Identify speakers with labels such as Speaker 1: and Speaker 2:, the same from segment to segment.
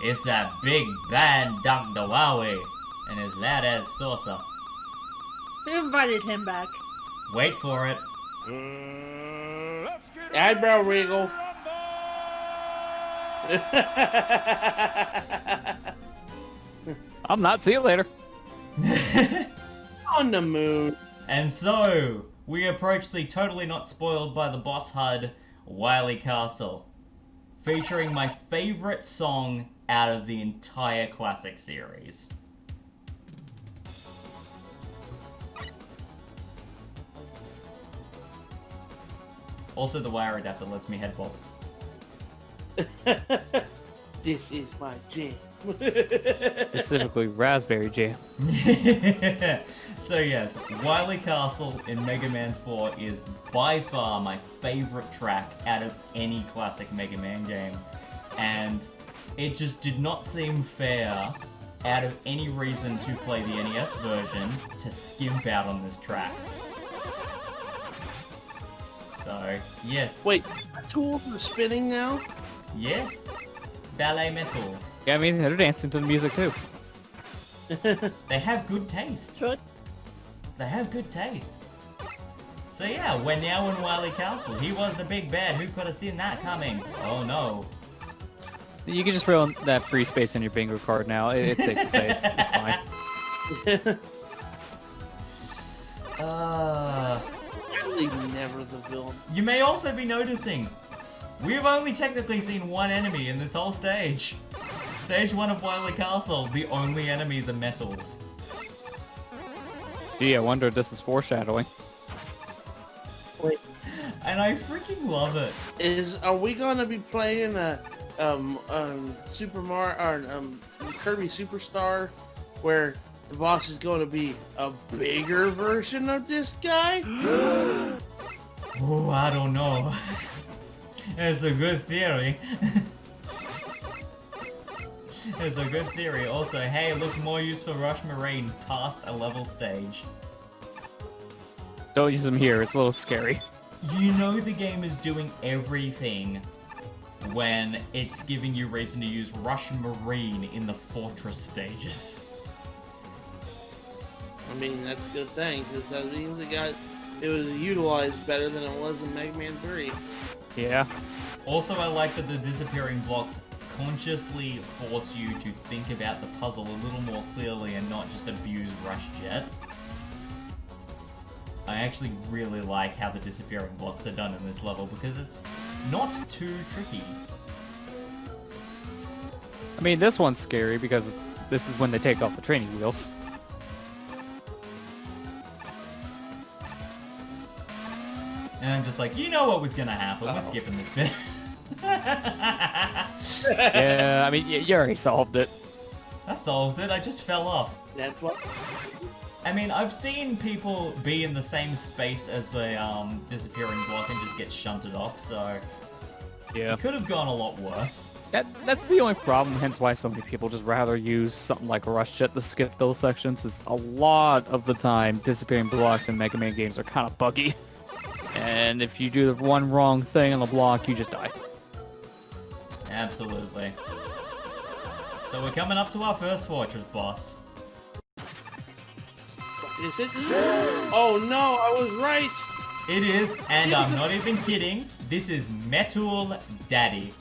Speaker 1: It's that big bad Dr. Wily and his lad ass saucer.
Speaker 2: We invited him back.
Speaker 1: Wait for it.
Speaker 3: Eyebrow wriggle.
Speaker 4: I'm not. See you later.
Speaker 3: On the moon.
Speaker 1: And so, we approach the totally not spoiled by the boss HUD, Wily Castle. Featuring my favorite song out of the entire classic series. Also, the wire adapter lets me head bob.
Speaker 3: This is my jam.
Speaker 4: Specifically, Raspberry Jam.
Speaker 1: So yes, Wily Castle in Mega Man 4 is by far my favorite track out of any classic Mega Man game. And it just did not seem fair, out of any reason to play the NES version, to skimp out on this track. So, yes.
Speaker 3: Wait, tools are spinning now?
Speaker 1: Yes. Ballet Metals.
Speaker 4: Yeah, I mean, they're dancing to the music too.
Speaker 1: They have good taste.
Speaker 2: Good.
Speaker 1: They have good taste. So yeah, we're now in Wily Castle. He was the big bad. Who could have seen that coming? Oh no.
Speaker 4: You can just throw that free space on your bingo card now. It's safe to say it's fine.
Speaker 3: Really never the villain.
Speaker 1: You may also be noticing, we've only technically seen one enemy in this whole stage. Stage 1 of Wily Castle, the only enemies are metals.
Speaker 4: Gee, I wonder if this is foreshadowing.
Speaker 3: Wait,
Speaker 1: And I freaking love it.
Speaker 3: are we gonna be playing a Super Mario or Kirby Superstar, where the boss is going to be a bigger version of this guy?
Speaker 1: Oh, I don't know. It's a good theory. It's a good theory. Also, hey, look, more use for Rush Marine past a level stage.
Speaker 4: Don't use them here. It's a little scary.
Speaker 1: You know the game is doing everything when it's giving you reason to use Rush Marine in the Fortress stages.
Speaker 3: I mean, that's a good thing, because that means it was utilized better than it was in Mega Man 3.
Speaker 4: Yeah.
Speaker 1: Also, I like that the disappearing blocks consciously force you to think about the puzzle a little more clearly and not just abuse Rush Jet. I actually really like how the disappearing blocks are done in this level because it's not too tricky.
Speaker 4: I mean, this one's scary because this is when they take off the training wheels.
Speaker 1: And I'm just like, you know what was gonna happen, we're skipping this bit.
Speaker 4: Yeah, I mean, you already solved it.
Speaker 1: I solved it, I just fell off.
Speaker 3: That's what...
Speaker 1: I mean, I've seen people be in the same space as the disappearing block and just get shunted off, so
Speaker 4: Yeah.
Speaker 1: it could have gone a lot worse.
Speaker 4: That's the only problem, hence why so many people just rather use something like Rush Jet to skip those sections, is a lot of the time disappearing blocks in Mega Man games are kind of buggy. And if you do the one wrong thing on the block, you just die.
Speaker 1: Absolutely. So we're coming up to our first fortress boss.
Speaker 3: Is it? Oh no, I was right!
Speaker 1: It is, and I'm not even kidding, this is Metal Daddy.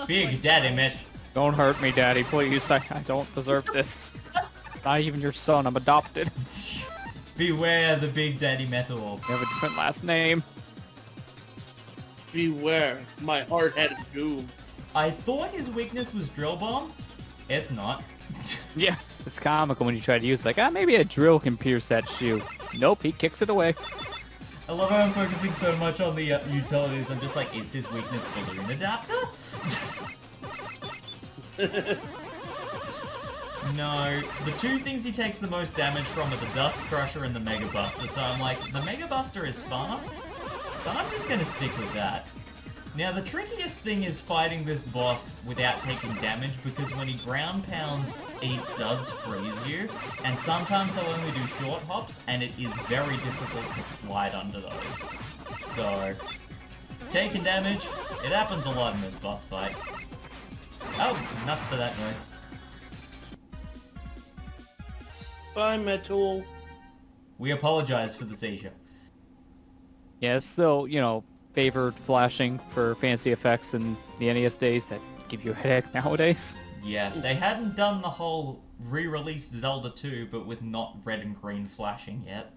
Speaker 1: Big Daddy Met.
Speaker 4: Don't hurt me, Daddy, please. I don't deserve this. Not even your son. I'm adopted.
Speaker 1: Beware the Big Daddy Metal.
Speaker 4: You have a different last name.
Speaker 3: Beware, my heart had a doom.
Speaker 1: I thought his weakness was Drill Bomb. It's not.
Speaker 4: Yeah, it's comical when you try to use like, maybe a drill can pierce that shoe. Nope, he kicks it away.
Speaker 1: I love how I'm focusing so much on the utilities. I'm just like, is his weakness balloon adapter? No, the two things he takes the most damage from are the Dust Crusher and the Mega Buster, so I'm like, the Mega Buster is fast, so I'm just gonna stick with that. Now, the trickiest thing is fighting this boss without taking damage, because when he ground pounds, it does freeze you, and sometimes he'll only do short hops, and it is very difficult to slide under those. So, taking damage. It happens a lot in this boss fight. Oh, nuts to that noise.
Speaker 3: Bye, Metal.
Speaker 1: We apologize for the seizure.
Speaker 4: Yeah, it's still, you know, favored flashing for fancy effects in the NES days that give you a headache nowadays.
Speaker 1: Yeah, they hadn't done the whole re-release Zelda 2, but with not red and green flashing yet.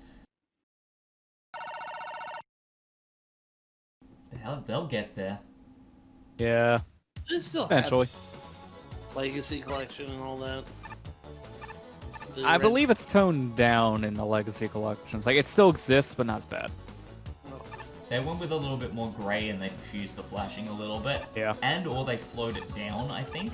Speaker 1: They'll get there.
Speaker 4: Yeah,
Speaker 3: It still
Speaker 4: eventually.
Speaker 3: has Legacy Collection and all that.
Speaker 4: I believe it's toned down in the Legacy collections. Like, it still exists, but not as bad.
Speaker 1: They went with a little bit more grey and they diffused the flashing a little bit.
Speaker 4: Yeah.
Speaker 1: And or they slowed it down, I think.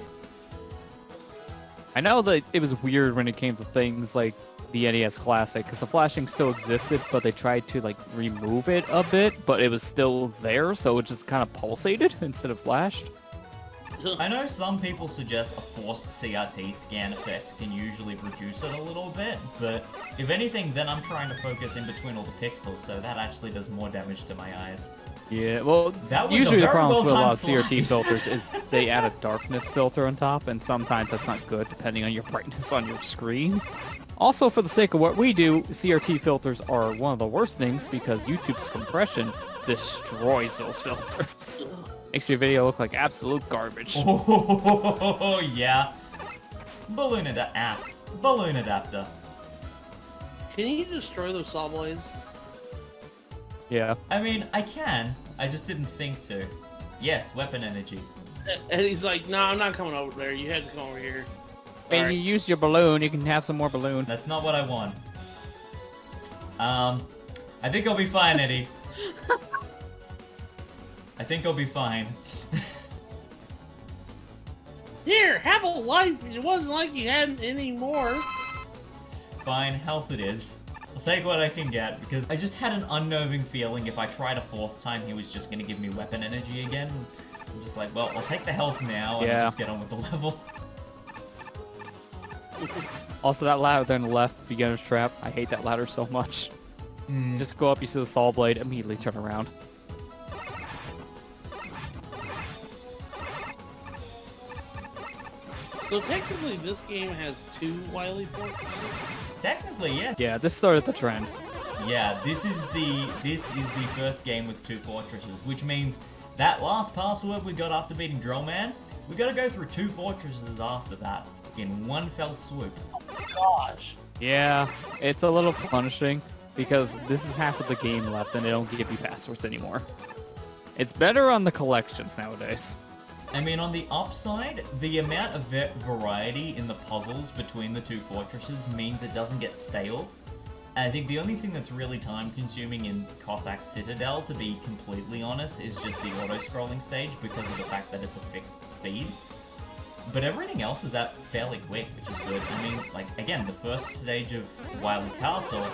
Speaker 4: I know that it was weird when it came to things like the NES Classic, because the flashing still existed, but they tried to, like, remove it a bit, but it was still there, so it just kind of pulsated instead of flashed.
Speaker 1: I know some people suggest a forced CRT scan effect can usually reduce it a little bit, but if anything, then I'm trying to focus in between all the pixels, so that actually does more damage to my eyes.
Speaker 4: Yeah, well,
Speaker 1: That was
Speaker 4: usually
Speaker 1: a
Speaker 4: the
Speaker 1: very
Speaker 4: problems with a lot of
Speaker 1: well-timed
Speaker 4: CRT
Speaker 1: slide.
Speaker 4: filters is they add a darkness filter on top, and sometimes that's not good depending on your brightness on your screen. Also, for the sake of what we do, CRT filters are one of the worst things because YouTube's compression destroys those filters. Makes your video look like absolute garbage.
Speaker 1: Oh, yeah. Balloon adapter.
Speaker 3: Can you destroy those saw blades?
Speaker 4: Yeah.
Speaker 1: I mean, I can. I just didn't think to. Yes, weapon energy.
Speaker 3: And he's like, no, I'm not coming over there. You had to come over here.
Speaker 4: And
Speaker 3: Alright.
Speaker 4: you use your balloon, you can have some more balloon.
Speaker 1: That's not what I want. I think I'll be fine, Eddie. I think I'll be fine.
Speaker 3: Here, have a life. It wasn't like you had any more.
Speaker 1: Fine, health it is. I'll take what I can get, because I just had an unnerving feeling if I tried a fourth time, he was just gonna give me weapon energy again. I'm just like, well, I'll take the health now, and
Speaker 4: Yeah.
Speaker 1: just get on with the level.
Speaker 4: Also, that ladder there on the left, beginner's trap. I hate that ladder so much. Just go up, you see the saw blade, immediately turn around.
Speaker 3: So technically, this game has 2 Wily fortresses.
Speaker 1: Technically, yeah.
Speaker 4: Yeah, this started the trend.
Speaker 1: Yeah, this is the first game with 2 fortresses, which means that last password we got after beating Drillman, we gotta go through 2 fortresses after that, in one fell swoop.
Speaker 3: Gosh.
Speaker 4: Yeah, it's a little punishing because this is half of the game left and they don't give you passwords anymore. It's better on the collections nowadays.
Speaker 1: I mean, on the upside, the amount of variety in the puzzles between the 2 fortresses means it doesn't get stale. And I think the only thing that's really time-consuming in Cossack Citadel, to be completely honest, is just the auto-scrolling stage because of the fact that it's a fixed speed. But everything else is fairly quick, which is good. I mean, like, again, the first stage of Wily Castle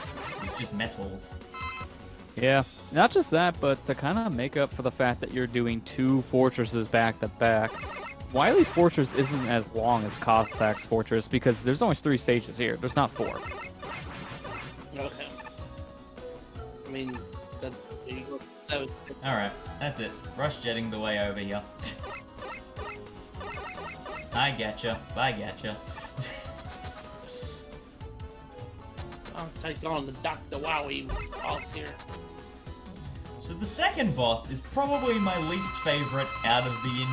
Speaker 1: is just metals.
Speaker 4: Yeah, not just that, but to kind of make up for the fact that you're doing 2 fortresses back to back, Wily's Fortress isn't as long as Cossack's Fortress because there's only 3 stages here. There's not 4.
Speaker 3: Okay. I mean, that, there you go. 7.
Speaker 1: Alright, that's it. Rush jetting the way over here. I getcha. I getcha.
Speaker 3: I'll take on the Dr. Wowie boss here.
Speaker 1: So the second boss is probably my least favorite out of the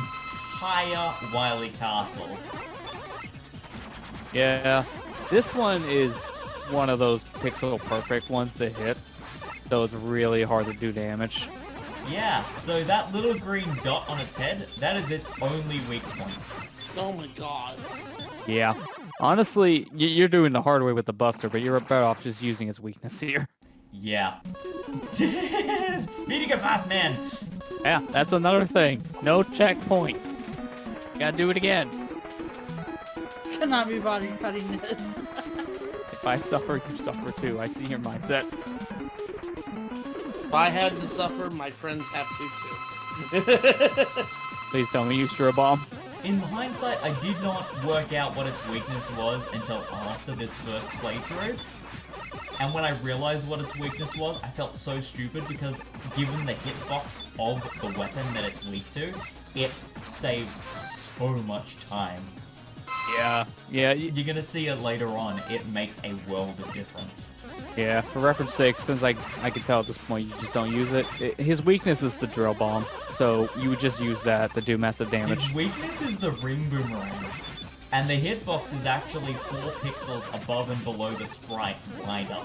Speaker 1: entire Wily Castle.
Speaker 4: Yeah, this one is one of those pixel perfect ones to hit, so it's really hard to do damage.
Speaker 1: Yeah, so that little green dot on its head, that is its only weak point.
Speaker 3: Oh my god.
Speaker 4: Yeah. Honestly, you're doing the hard way with the Buster, but you're better off just using its weakness here.
Speaker 1: Yeah. Speeding a fast man!
Speaker 4: Yeah, that's another thing. No checkpoint. Gotta do it again.
Speaker 2: Cannot be body cutting this.
Speaker 4: If I suffer, you suffer too. I see your mindset.
Speaker 3: If I had to suffer, my friends have to too.
Speaker 4: Please tell me you threw a bomb.
Speaker 1: In hindsight, I did not work out what its weakness was until after this first playthrough. And when I realized what its weakness was, I felt so stupid because given the hitbox of the weapon that it's weak to, it saves so much time.
Speaker 4: Yeah, yeah,
Speaker 1: You're gonna see it later on, it makes a world of difference.
Speaker 4: yeah. For reference sake, since I can tell at this point you just don't use it, his weakness is the drill bomb, so you would just use that to do massive damage.
Speaker 1: His weakness is the ring boomerang. And the hitbox is actually 4 pixels above and below the sprite wider.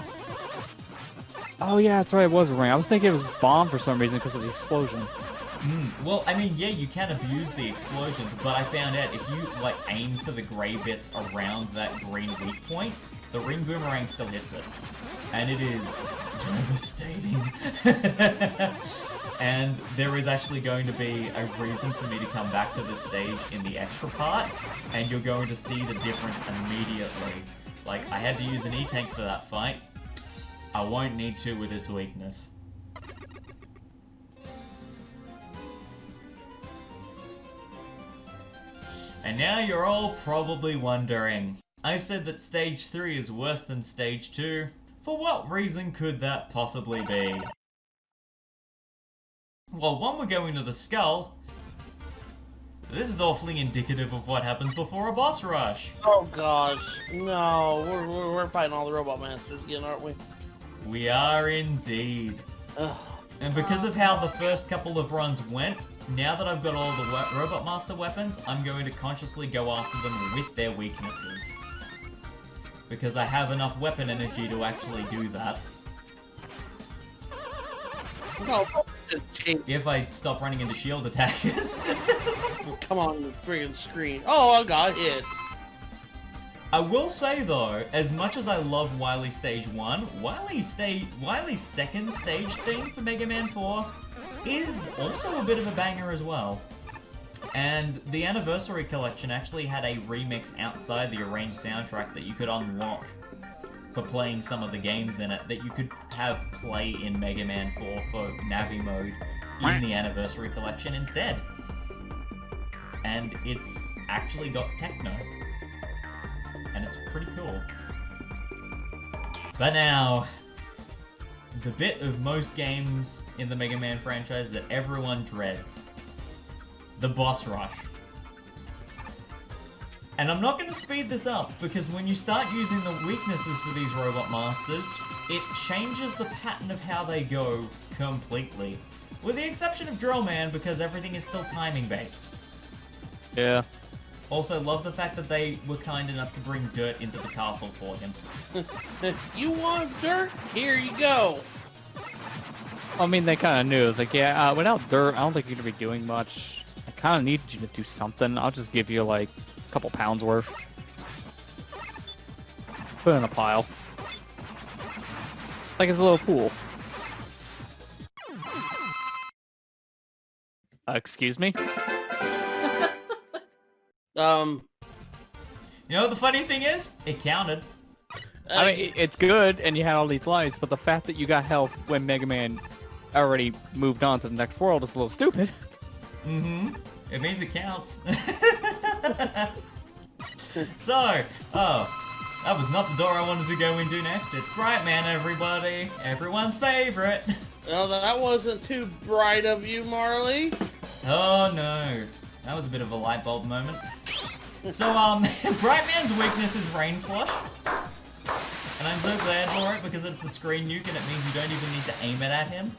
Speaker 4: Oh yeah, that's right, it was a ring. I was thinking it was bomb for some reason because of the explosion.
Speaker 1: Well, I mean, yeah, you can abuse the explosions, but I found out if you, like, aim for the grey bits around that green weak point, the ring boomerang still hits it. And it is devastating. And there is actually going to be a reason for me to come back to this stage in the extra part, and you're going to see the difference immediately. Like, I had to use an E-Tank for that fight. I won't need to with his weakness. And now you're all probably wondering, I said that Stage 3 is worse than Stage 2. For what reason could that possibly be? Well, one, we're going to the skull. This is awfully indicative of what happens before a boss rush.
Speaker 3: Oh gosh, no, we're fighting all the robot masters again, aren't we?
Speaker 1: We are indeed.
Speaker 3: Ugh.
Speaker 1: And because of how the first couple of runs went, now that I've got all the Robot Master weapons, I'm going to consciously go after them with their weaknesses. Because I have enough weapon energy to actually do that.
Speaker 3: No,
Speaker 1: If I stop running into shield attackers.
Speaker 3: come on the friggin' screen. Oh, I got hit.
Speaker 1: I will say though, as much as I love Wily Stage 1, Wily's second stage theme for Mega Man 4 is also a bit of a banger as well. And the Anniversary Collection actually had a remix outside the arranged soundtrack that you could unlock for playing some of the games in it, that you could have play in Mega Man 4 for Navi mode in the Anniversary Collection instead. And it's actually got techno. And it's pretty cool. But now, the bit of most games in the Mega Man franchise that everyone dreads. The boss rush. And I'm not going to speed this up, because when you start using the weaknesses for these Robot Masters, it changes the pattern of how they go completely. With the exception of Drill Man, because everything is still timing based.
Speaker 4: Yeah.
Speaker 1: Also, love the fact that they were kind enough to bring dirt into the castle for him.
Speaker 3: You want dirt? Here you go.
Speaker 4: I mean, they kind of knew. It's like, yeah, without dirt, I don't think you're going to be doing much. I kind of need you to do something. I'll just give you, like, a couple pounds worth. Put it in a pile. Like it's a little pool. Excuse me?
Speaker 1: You know what the funny thing is? It counted.
Speaker 4: I mean, it's good, and you had all these lives, but the fact that you got health when Mega Man already moved on to the next world is a little stupid.
Speaker 1: Mm-hmm. It means it counts. So, that was not the door I wanted to go into next. It's Bright Man, everybody. Everyone's favorite.
Speaker 3: Well, that wasn't too bright of you, Marley.
Speaker 1: Oh, no. That was a bit of a light bulb moment. So, Bright Man's weakness is Rain Flush. And I'm so glad for it because it's a screen nuke and it means you don't even need to aim it at him.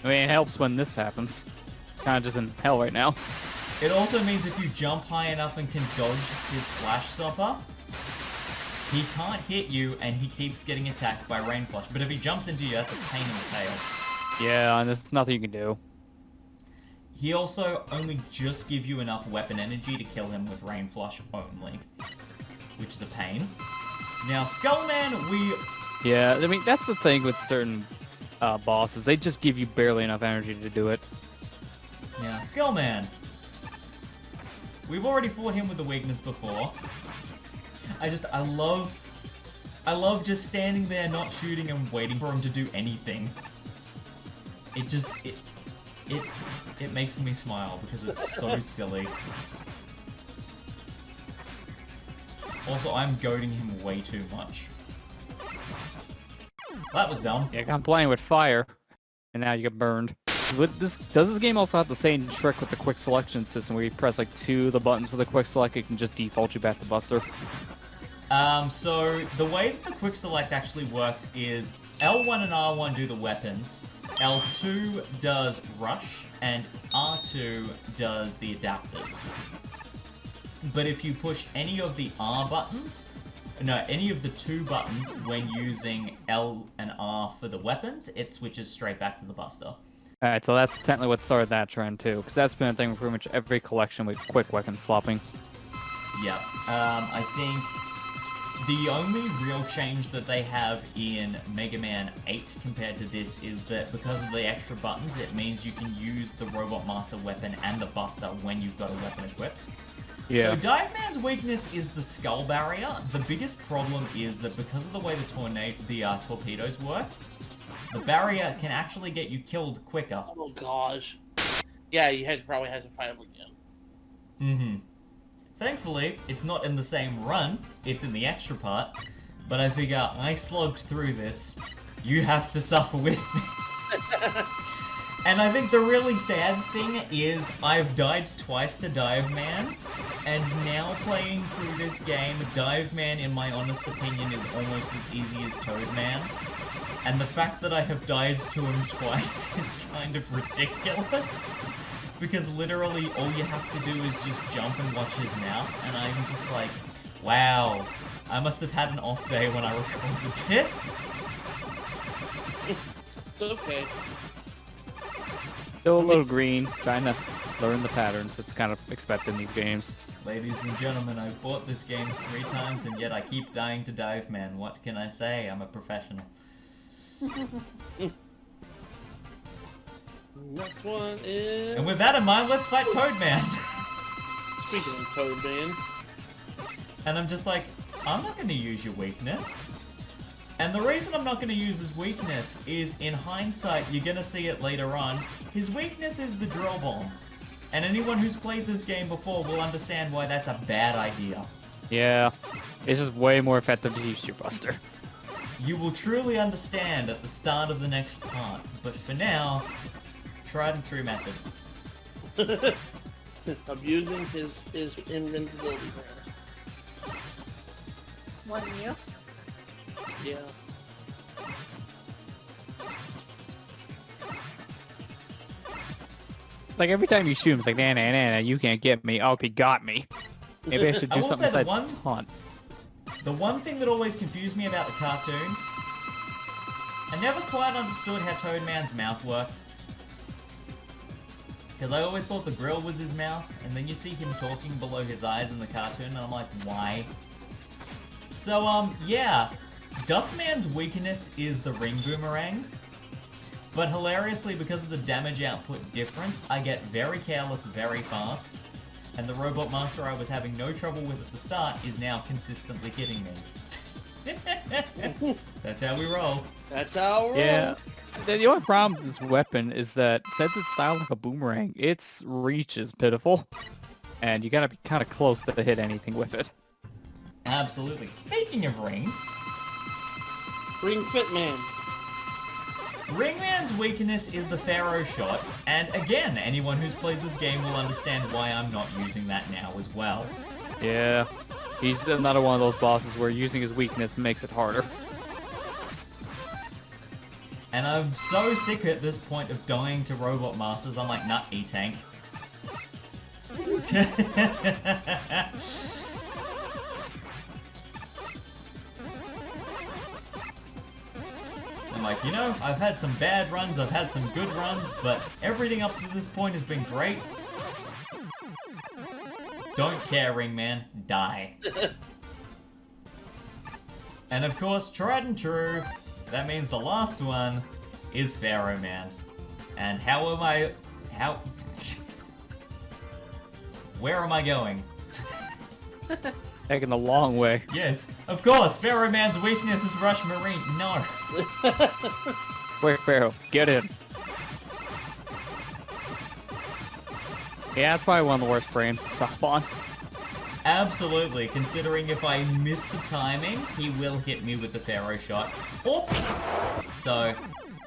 Speaker 4: I mean, it helps when this happens. Kind of just in hell right now.
Speaker 1: It also means if you jump high enough and can dodge his Flash Stopper, he can't hit you and he keeps getting attacked by Rain Flush. But if he jumps into you, that's a pain in the tail.
Speaker 4: Yeah, and there's nothing you can do.
Speaker 1: He also only just gives you enough weapon energy to kill him with Rain Flush only, which is a pain. Now, Skullman,
Speaker 4: Yeah, I mean, that's the thing with certain bosses. They just give you barely enough energy to do it.
Speaker 1: Yeah, Skullman. We've already fought him with the weakness before. I love just standing there, not shooting and waiting for him to do anything. It makes me smile because it's so silly. Also, I'm goading him way too much. That was dumb.
Speaker 4: Yeah, I'm playing with fire, and now you get burned. Does this game also have the same trick with the quick selection system where you press like 2 of the buttons for the quick select, it can just default you back to Buster?
Speaker 1: So the way that the quick select actually works is L1 and R1 do the weapons, L2 does rush, and R2 does the adapters. But if you push any of the any of the 2 buttons when using L and R for the weapons, it switches straight back to the Buster.
Speaker 4: Alright, so that's technically what started that trend too, because that's been a thing with pretty much every collection with quick weapon swapping.
Speaker 1: Yeah, I think the only real change that they have in Mega Man 8 compared to this is that because of the extra buttons, it means you can use the Robot Master weapon and the Buster when you've got a weapon equipped.
Speaker 4: Yeah.
Speaker 1: So Dive Man's weakness is the skull barrier. The biggest problem is that because of the way the torpedoes work, the barrier can actually get you killed quicker.
Speaker 3: Oh gosh. Yeah, you probably had to fight him again.
Speaker 1: Mm-hmm. Thankfully, it's not in the same run, it's in the extra part, but I figure I slogged through this, you have to suffer with me. And I think the really sad thing is I've died twice to Dive Man, and now playing through this game, Dive Man, in my honest opinion, is almost as easy as Toad Man. And the fact that I have died to him twice is kind of ridiculous. Because literally all you have to do is just jump and watch his mouth, and I'm just like, wow, I must have had an off day when I recorded this.
Speaker 3: It's okay.
Speaker 4: Still a little green, trying to learn the patterns. It's kind of expected in these games.
Speaker 1: Ladies and gentlemen, I've bought this game 3 times and yet I keep dying to Dive Man. What can I say? I'm a professional.
Speaker 3: Next one is...
Speaker 1: And with that in mind, let's fight Toad Man.
Speaker 3: Speaking of Toad Man.
Speaker 1: And I'm just like, I'm not going to use your weakness. And the reason I'm not going to use his weakness is, in hindsight, you're going to see it later on, his weakness is the drill bomb. And anyone who's played this game before will understand why that's a bad idea.
Speaker 4: Yeah, it's just way more effective to use your Buster.
Speaker 1: You will truly understand at the start of the next part, but for now, tried and true method.
Speaker 3: Abusing his invincibility power.
Speaker 2: One you?
Speaker 3: Yeah.
Speaker 4: Like every time you shoot him, it's like, nah, nah, nah, nah, you can't get me. Oh, he got me. Maybe I should
Speaker 1: I
Speaker 4: do
Speaker 1: will
Speaker 4: something
Speaker 1: say
Speaker 4: besides taunt.
Speaker 1: The one thing that always confused me about the cartoon, I never quite understood how Toad Man's mouth worked. Because I always thought the grill was his mouth, and then you see him talking below his eyes in the cartoon, and I'm like, why? So, yeah, Dustman's weakness is the ring boomerang, but hilariously, because of the damage output difference, I get very careless very fast, and the Robot Master I was having no trouble with at the start is now consistently hitting me. That's how we roll.
Speaker 3: That's how we're
Speaker 4: Yeah. The only problem with this weapon is that since it's styled like a boomerang, its reach is pitiful, and you gotta be kind of close to hit anything with it.
Speaker 1: Absolutely. Speaking of rings,
Speaker 3: Ring Fit Man.
Speaker 1: Ringman's weakness is the Pharaoh shot, and again, anyone who's played this game will understand why I'm not using that now as well.
Speaker 4: Yeah, he's another one of those bosses where using his weakness makes it harder.
Speaker 1: And I'm so sick at this point of dying to Robot Masters, I'm like, nah, E-Tank. I'm like, you know, I've had some bad runs, I've had some good runs, but everything up to this point has been great. Don't care, Ringman. Die. And of course, tried and true, that means the last one is PharaohMan. And where am I going?
Speaker 4: Taking the long way.
Speaker 1: Yes, of course, PharaohMan's weakness is Rush Marine. No.
Speaker 4: Wait, Pharaoh, get in. Yeah, that's probably one of the worst frames to stop on.
Speaker 1: Absolutely, considering if I miss the timing, he will hit me with the Pharaoh shot. Oh! So,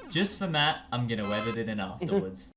Speaker 1: just for Matt, I'm gonna edit it in afterwards.